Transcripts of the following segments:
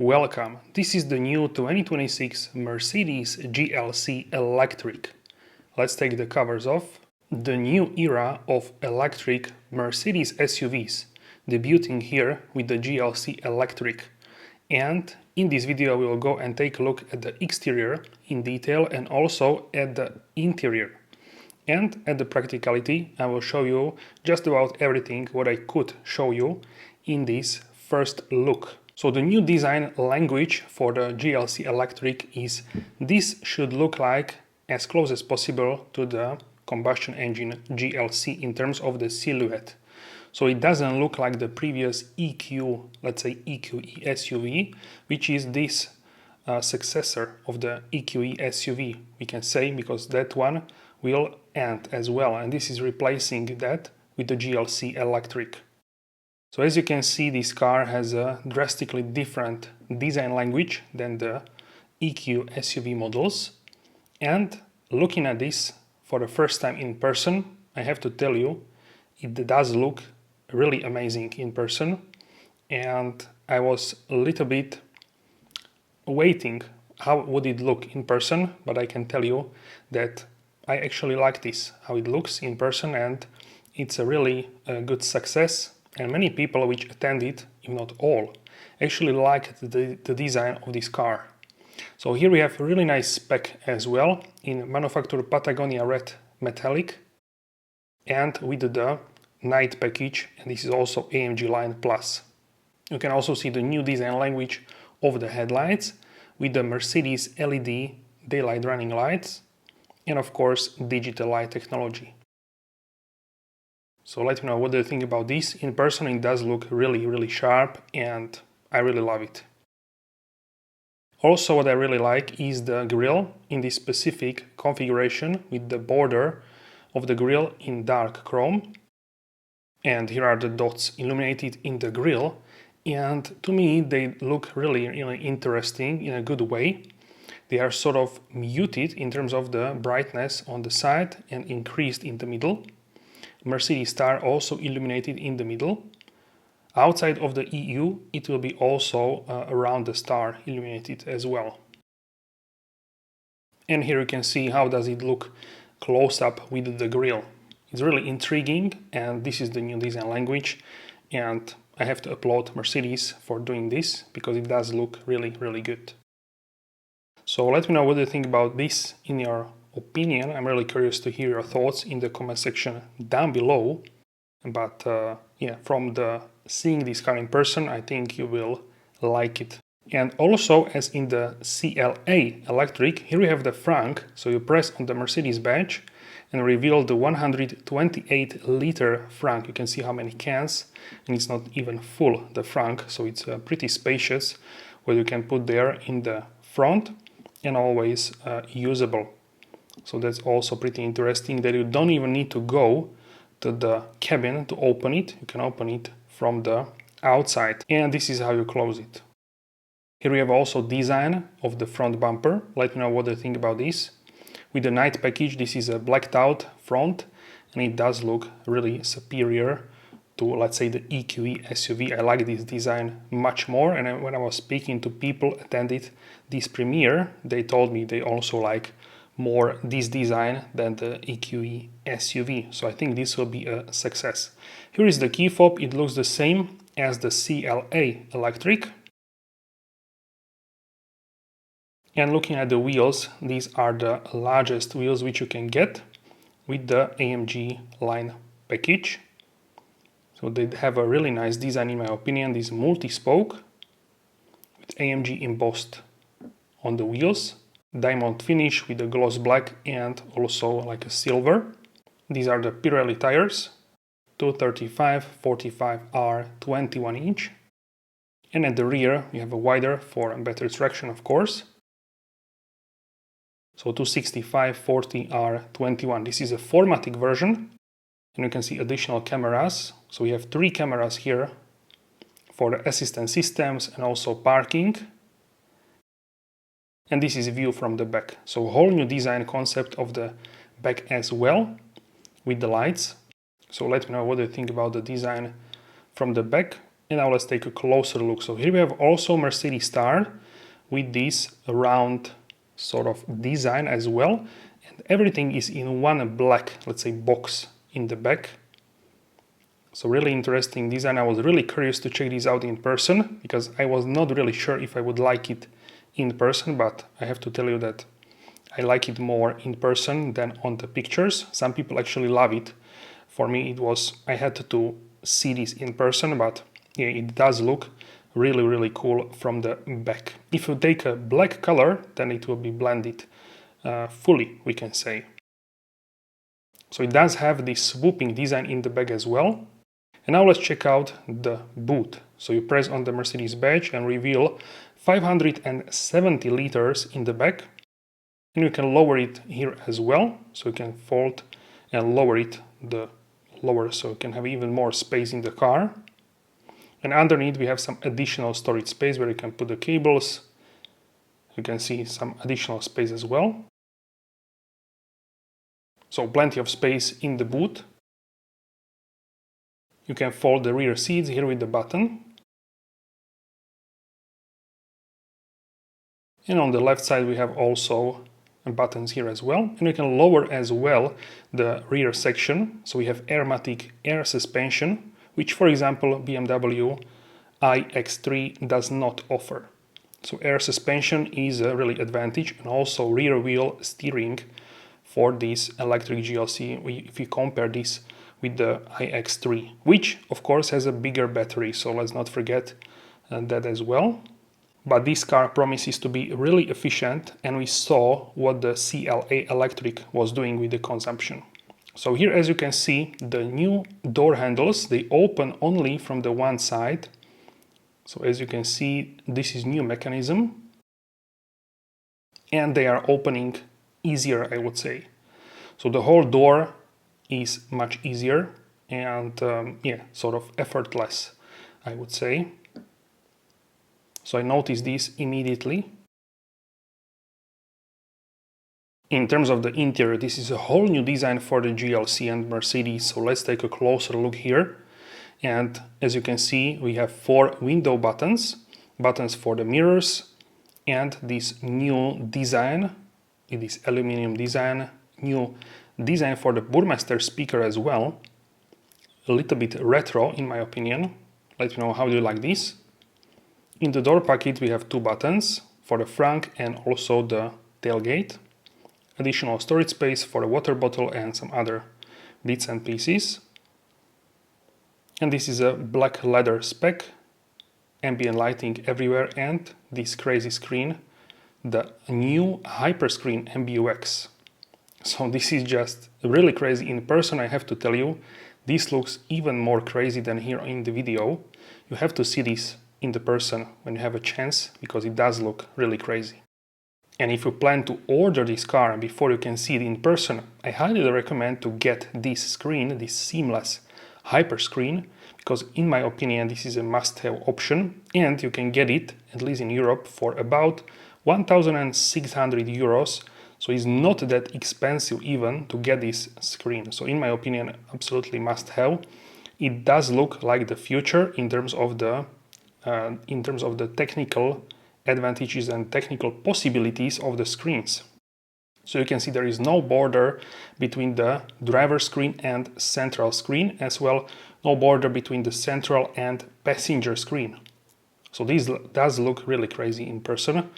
Welcome, this is the new 2026 Mercedes GLC Electric. Let's take the covers off. The new era of electric Mercedes SUVs, debuting here with the GLC Electric. And in this video we will go and take a look at the exterior in detail and also at the interior. And at the Practicality I will show you just about everything what I could show you in this first look. So the new design language for the GLC Electric is this should look like as close as possible to the combustion engine GLC in terms of the silhouette. So it doesn't look like the previous EQ, let's say EQE SUV, which is this successor of the EQE SUV, we can say, because that one will end as well, and this is replacing that with the GLC Electric. So as you can see, this car has a drastically different design language than the EQ SUV models. And looking at this for the first time in person, I have to tell you, it does look really amazing in person. And I was a little bit waiting how would it look in person, but I can tell you that I actually like this, how it looks in person, and it's a really good success. And many people which attended, if not all, actually liked the design of this car. So here we have a really nice spec as well in manufacturer Patagonia Red Metallic and with the night package, and this is also AMG Line Plus. You can also see the new design language of the headlights with the Mercedes LED daylight running lights and of course digital light technology. So let me know what do you think about this. In person it does look really sharp and I really love it. Also what I really like is the grille in this specific configuration with the border of the grille in dark chrome. And here are the dots illuminated in the grille, and to me they look really interesting in a good way. They are sort of muted in terms of the brightness on the side and increased in the middle. Mercedes star also illuminated in the middle. Outside of the EU, it will be also around the star illuminated as well. And here you can see how does it look close up with the grille. It's really intriguing, and this is the new design language, and I have to applaud Mercedes for doing this because it does look really good. So let me know what you think about this in your opinion. I'm really curious to hear your thoughts in the comment section down below. But yeah, from the seeing this car in person, I think you will like it. And also, as in the CLA Electric, here we have the Frunk. So you press on the Mercedes badge and reveal the 128-liter Frunk. You can see how many cans, and it's not even full, the Frunk, so it's pretty spacious, what you can put there in the front and always usable. So that's also pretty interesting that you don't even need to go to the cabin to open it. You can open it from the outside, and this is how you close it. Here we have also design of the front bumper. Let me know what you think about this. With the night package, this is a blacked out front, and it does look really superior to, let's say, the EQE SUV. I like this design much more, and when I was speaking to people attended this premiere, they told me they also like more this design than the EQE SUV. So I think this will be a success. Here is the key fob. It looks the same as the CLA Electric. And looking at the wheels, these are the largest wheels which you can get with the AMG line package. So they have a really nice design in my opinion, this multi-spoke with AMG embossed on the wheels. Diamond finish with the gloss black and also like a silver. These are the Pirelli tires, 235 45R 21 inch. And at the rear we have a wider for better traction, of course. So 265 40R 21. This is a 4MATIC version, and you can see additional cameras. So we have 3 cameras here for the assistant systems and also parking. And this is a view from the back. So a whole new design concept of the back as well with the lights. So let me know what you think about the design from the back. And now let's take a closer look. So here we have also Mercedes star with this round sort of design as well. And everything is in one black, let's say, box in the back. So really interesting design. I was really curious to check this out in person because I was not really sure if I would like it in person, but I have to tell you that I like it more in person than on the pictures. Some people actually love it. For me, I had to see this in person, but yeah, it does look really, really cool from the back. If you take a black color, then it will be blended fully, we can say. So it does have this swooping design in the back as well. And now let's check out the boot. So you press on the Mercedes badge and reveal 570 liters in the back. And you can lower it here as well. So you can fold and lower it so you can have even more space in the car. And underneath we have some additional storage space where you can put the cables. You can see some additional space as well. So plenty of space in the boot. You can fold the rear seats here with the button. And on the left side we have also buttons here as well. And you can lower as well the rear section. So we have Airmatic air suspension, which for example BMW iX3 does not offer. So air suspension is a really advantage, and also rear wheel steering for this electric GLC if you compare this with the iX3, which of course has a bigger battery, so let's not forget that as well. But this car promises to be really efficient, and we saw what the CLA Electric was doing with the consumption. So here, as you can see, the new door handles, they open only from the one side. So as you can see, this is new mechanism, and they are opening easier, I would say. So the whole door is much easier and yeah, sort of effortless, I would say. So I noticed this immediately. In terms of the interior, this is a whole new design for the GLC and Mercedes. So let's take a closer look here. And as you can see, we have 4 window buttons for the mirrors, and this new design, this aluminum design, new design for the Burmester speaker as well. A little bit retro in my opinion. Let me know how do you like this. In the door pocket we have 2 buttons for the Frunk and also the tailgate. Additional storage space for a water bottle and some other bits and pieces. And this is a black leather spec, ambient lighting everywhere, and this crazy screen, the new Hyperscreen MBUX. So this is just really crazy in person, I have to tell you. This looks even more crazy than here in the video. You have to see this in the person when you have a chance, because it does look really crazy. And if you plan to order this car before you can see it in person, I highly recommend to get this screen, this seamless Hyperscreen, because in my opinion this is a must-have option, and you can get it, at least in Europe, for about 1,600 euros. So it's not that expensive even to get this screen. So in my opinion, absolutely must-have. It does look like the future in terms of the technical advantages and technical possibilities of the screens. So you can see there is no border between the driver screen and central screen, as well no border between the central and passenger screen. So this does look really crazy in person.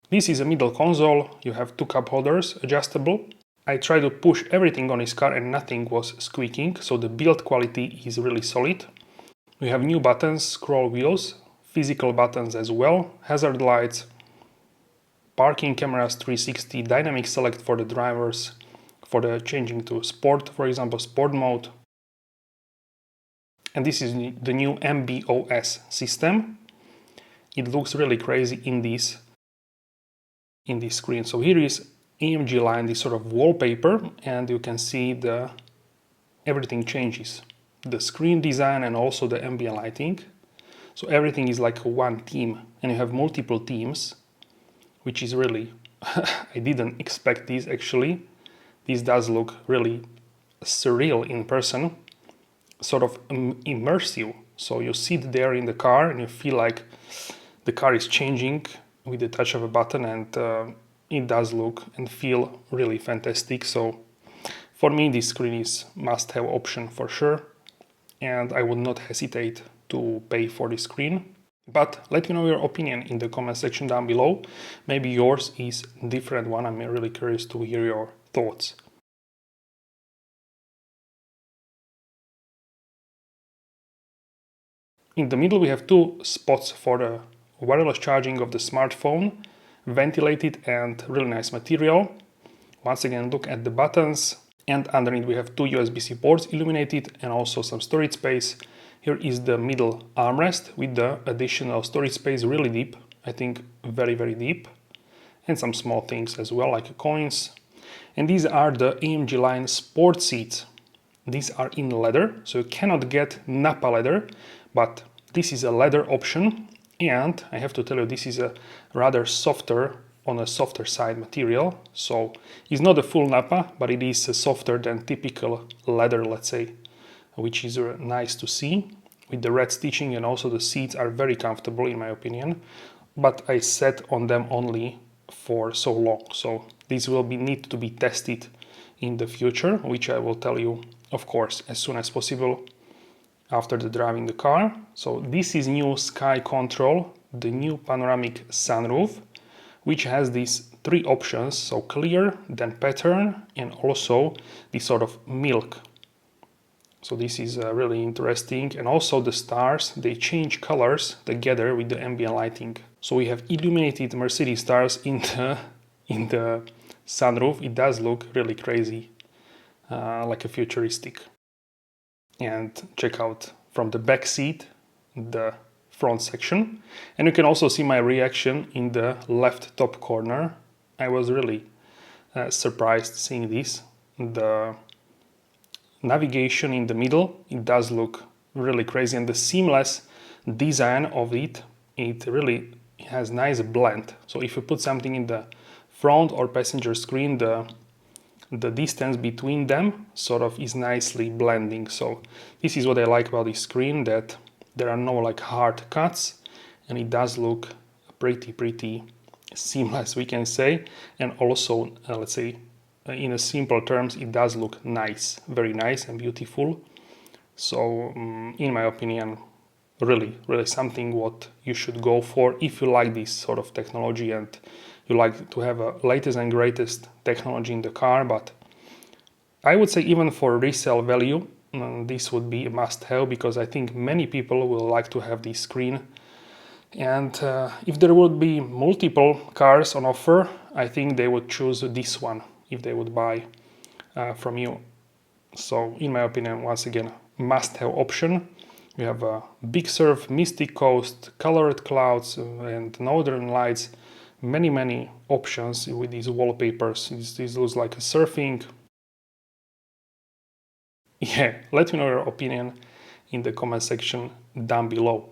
This is a middle console. You have 2 cup holders, adjustable. I tried to push everything on this car and nothing was squeaking, so the build quality is really solid. We have new buttons, scroll wheels, physical buttons as well, hazard lights, parking cameras 360, dynamic select for the drivers, for the changing to sport, for example, sport mode. And this is the new MBUX system. It looks really crazy in this screen. So here is AMG line, this sort of wallpaper, and you can see everything changes. The screen design and also the ambient lighting. So everything is like one theme, and you have multiple themes, which is really, I didn't expect this actually. This does look really surreal in person, sort of immersive. So you sit there in the car and you feel like the car is changing with the touch of a button, and it does look and feel really fantastic. So for me, this screen is must-have option for sure, and I would not hesitate to pay for this screen. But let me know your opinion in the comment section down below. Maybe yours is a different one. I'm really curious to hear your thoughts. In the middle we have two spots for the wireless charging of the smartphone, ventilated and really nice material. Once again, look at the buttons, and underneath we have two USB-C ports, illuminated, and also some storage space. Here is the middle armrest with the additional storage space, really deep, I think very, very deep, and some small things as well, like coins. And these are the AMG line sport seats. These are in leather, so you cannot get Nappa leather, but this is a leather option, and I have to tell you, this is a rather softer, on a softer side material, so it's not a full Nappa, but it is softer than typical leather, let's say, which is nice to see, with the red stitching, and also the seats are very comfortable in my opinion, but I sat on them only for so long, so these will need to be tested in the future, which I will tell you, of course, as soon as possible after the driving the car. So this is new Sky Control, the new panoramic sunroof, which has these three options, so clear, then pattern, and also this sort of milk. So this is really interesting, and also the stars, they change colors together with the ambient lighting. So we have illuminated Mercedes stars in the sunroof. It does look really crazy, like a futuristic. And check out from the back seat the front section, and you can also see my reaction in the left top corner. I was really surprised seeing this. The navigation in the middle, it does look really crazy, and the seamless design of it really has nice blend. So if you put something in the front or passenger screen, the distance between them sort of is nicely blending. So this is what I like about this screen, that there are no like hard cuts, and it does look pretty seamless, we can say. And also, let's say, in a simple terms, it does look nice, very nice and beautiful. So in my opinion, really something what you should go for if you like this sort of technology and you like to have a latest and greatest technology in the car. But I would say even for resale value, this would be a must-have, because I think many people will like to have this screen. And if there would be multiple cars on offer, I think they would choose this one if they would buy from you. So in my opinion, once again, must-have option. We have a Big Surf, Mystic Coast, Colored Clouds, and Northern Lights. Many options with these wallpapers. This looks like a surfing. Yeah, let me know your opinion in the comment section down below.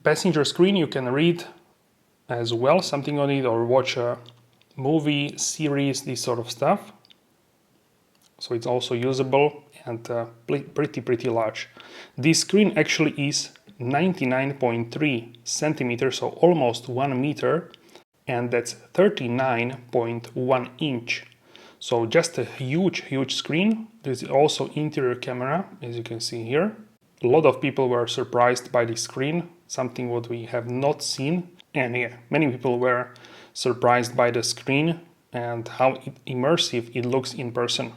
Passenger screen, you can read as well something on it, or watch a movie, series, this sort of stuff. So it's also usable and pretty large. This screen actually is 99.3 centimeters, so almost 1 meter, and that's 39.1 inch. So just a huge screen. There's also interior camera, as you can see here. A lot of people were surprised by this screen, something what we have not seen. And yeah, many people were surprised by the screen and how immersive it looks in person.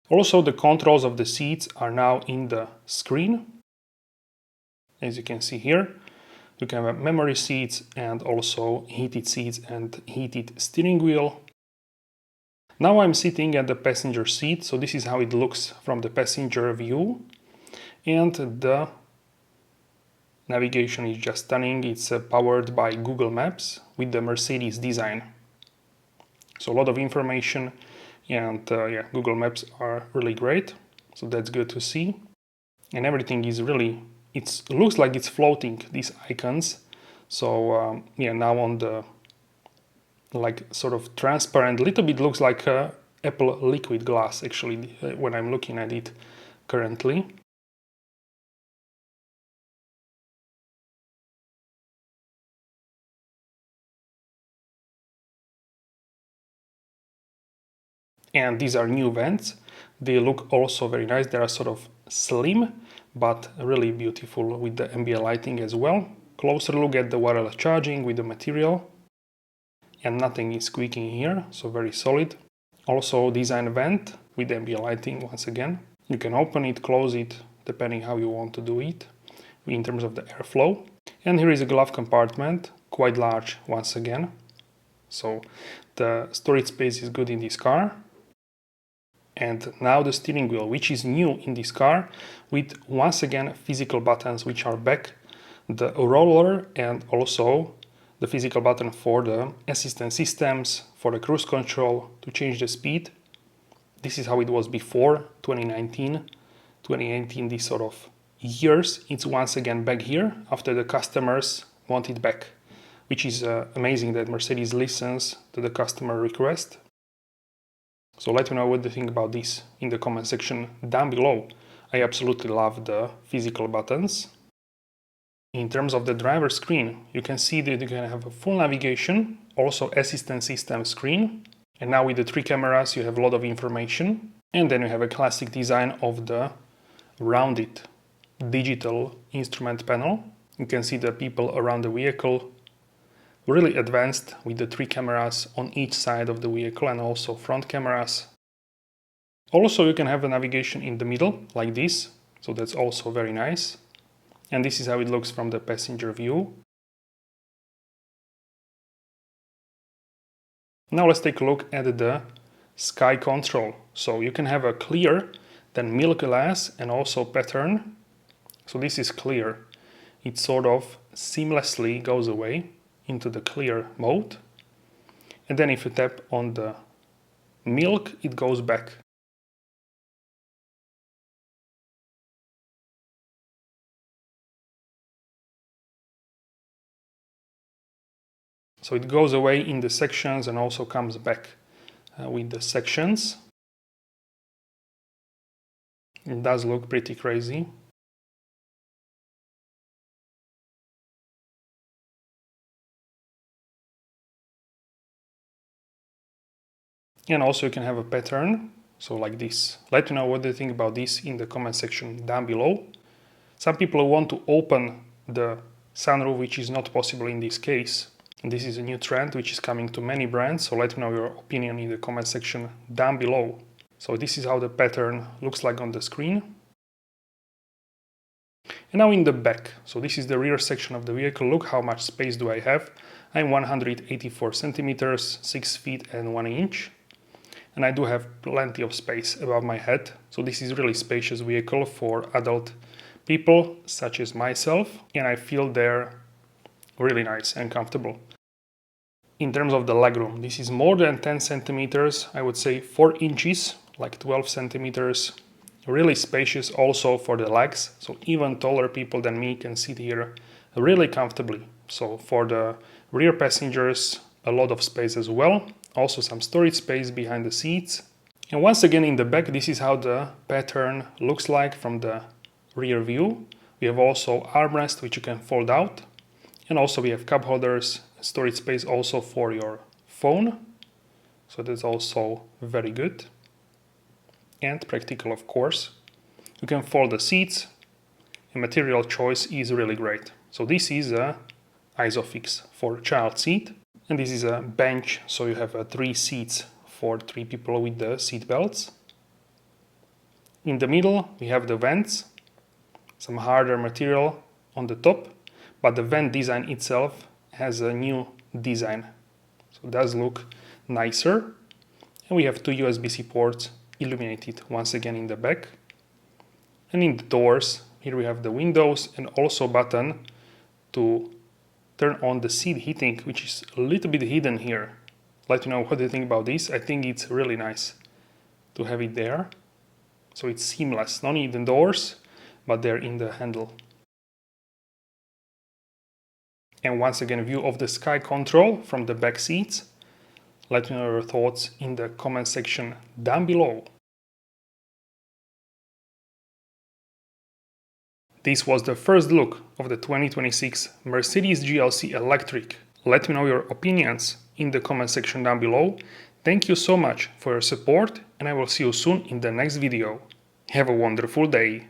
Also, the controls of the seats are now in the screen. As you can see here, you can have memory seats and also heated seats and heated steering wheel. Now I'm sitting at the passenger seat, so this is how it looks from the passenger view. And the navigation is just stunning. It's powered by Google Maps with the Mercedes design. So a lot of information, and yeah, Google Maps are really great. So that's good to see. And everything is really, it looks like it's floating, these icons. So yeah, now on the like sort of transparent, little bit looks like Apple liquid glass actually when I'm looking at it currently. And these are new vents. They look also very nice. They are sort of slim, but really beautiful with the ambient lighting as well. Closer look at the wireless charging with the material. And nothing is squeaking here, so very solid. Also design vent with ambient lighting once again. You can open it, close it, depending how you want to do it in terms of the airflow. And here is a glove compartment, quite large once again. So the storage space is good in this car. And now the steering wheel, which is new in this car, with once again physical buttons which are back, the roller and also the physical button for the assistance systems, for the cruise control, to change the speed. This is how it was before 2019, 2018, these sort of years. It's once again back here after the customers want it back, which is amazing that Mercedes listens to the customer request. So let me know what you think about this in the comment section down below. I absolutely love the physical buttons. In terms of the driver screen, you can see that you can have a full navigation, also assistant system screen. And now with the 3 cameras, you have a lot of information. And then you have a classic design of the rounded digital instrument panel. You can see the people around the vehicle, really advanced with the 3 cameras on each side of the vehicle and also front cameras. Also, you can have a navigation in the middle like this, so that's also very nice. And this is how it looks from the passenger view. Now let's take a look at the sky control. So you can have a clear, then milk glass and also pattern. So this is clear. It sort of seamlessly goes away into the clear mode. And then if you tap on the milk, it goes back. So it goes away in the sections and also comes back with the sections. It does look pretty crazy. And also you can have a pattern, so like this. Let me know what you think about this in the comment section down below. Some people want to open the sunroof, which is not possible in this case. And this is a new trend which is coming to many brands, so let me know your opinion in the comment section down below. So this is how the pattern looks like on the screen. And now in the back, so this is the rear section of the vehicle. Look how much space do I have. I'm 184 centimeters, 6 feet and 1 inch. And I do have plenty of space above my head. So this is really spacious vehicle for adult people such as myself. And I feel they're really nice and comfortable. In terms of the legroom, this is more than 10 centimeters, I would say 4 inches, like 12 centimeters. Really spacious also for the legs. So even taller people than me can sit here really comfortably. So for the rear passengers, a lot of space as well. Also some storage space behind the seats. And once again in the back, this is how the pattern looks like from the rear view. We have also armrest which you can fold out. And also we have cup holders, storage space also for your phone. So that's also very good. And practical, of course. You can fold the seats. And material choice is really great. So this is a Isofix for child seat. And this is a bench, so you have 3 seats for 3 people with the seat belts. In the middle we have the vents, some harder material on the top, but the vent design itself has a new design. So it does look nicer. And we have 2 USB-C ports illuminated once again in the back. And in the doors, here we have the windows and also button to turn on the seat heating, which is a little bit hidden here. Let me know what you think about this. I think it's really nice to have it there. So it's seamless, not in the doors, but they're in the handle. And once again, view of the sky control from the back seats. Let me know your thoughts in the comment section down below. This was the first look of the 2026 Mercedes GLC Electric. Let me know your opinions in the comment section down below. Thank you so much for your support, and I will see you soon in the next video. Have a wonderful day!